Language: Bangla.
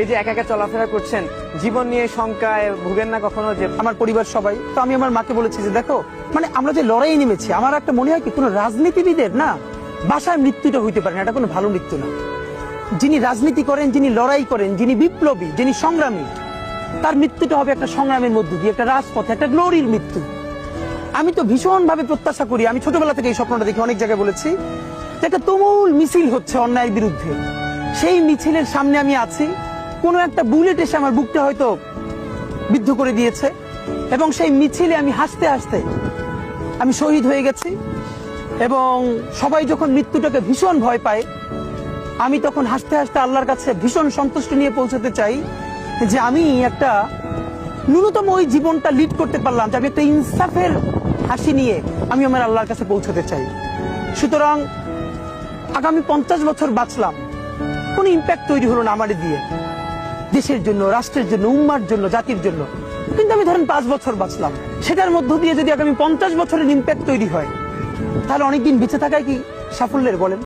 এই যে একা একা চলাফেরা করছেন, জীবন নিয়ে শঙ্কায় ভুগেন না কখনো? যে আমার পরিবার সবাই তো, আমি আমার মাকে বলেছি যে দেখো, মানে আমরা যে লড়াই নেমেছি, আমার একটা মনে হয় কি কোন রাজনীতিবিদের না বাসায় মৃত্যুটা হইতে পারে না, এটা কোনো ভালো মৃত্যু না। যিনি রাজনীতি করেন, যিনি লড়াই করেন, যিনি বিপ্লবী, যিনি সংগ্রামী, তার মৃত্যুটা হবে একটা সংগ্রামের মধ্য দিয়ে, একটা রাজপথে, একটা গ্লোরির মৃত্যু। আমি তো ভীষণ ভাবে প্রত্যাশা করি, আমি ছোটবেলা থেকে এই স্বপ্নটা দেখি, অনেক জায়গায় বলেছি যে একটা তুমুল মিছিল হচ্ছে অন্যায়ের বিরুদ্ধে, সেই মিছিলের সামনে আমি আছি, কোনো একটা বুলেট এসে আমার বুকটা হয়তো বিদ্ধ করে দিয়েছে, এবং সেই মিছিলে আমি হাসতে হাসতে আমি শহীদ হয়ে গেছি। এবং সবাই যখন মৃত্যুটাকে ভীষণ ভয় পায়, আমি তখন হাসতে হাসতে আল্লাহর কাছে ভীষণ সন্তুষ্টি নিয়ে পৌঁছাতে চাই যে আমি একটা ন্যূনতম ওই জীবনটা লিড করতে পারলাম, যে আমি একটা ইনসাফের হাসি নিয়ে আমি আমার আল্লাহর কাছে পৌঁছাতে চাই। সুতরাং আগামী 50 বছর বাঁচলাম, কোনো ইম্প্যাক্ট তৈরি হলো না আমার দিয়ে, দেশের জন্য, রাষ্ট্রের জন্য, উম্মার জন্য, জাতির জন্য। কিন্তু আমি ধরেন 5 বছর বাঁচলাম, সেটার মধ্য দিয়ে যদি আগামী 50 বছরের ইম্প্যাক্ট তৈরি হয়, তাহলে অনেকদিন বেঁচে থাকায় কি সাফল্যের বলেন?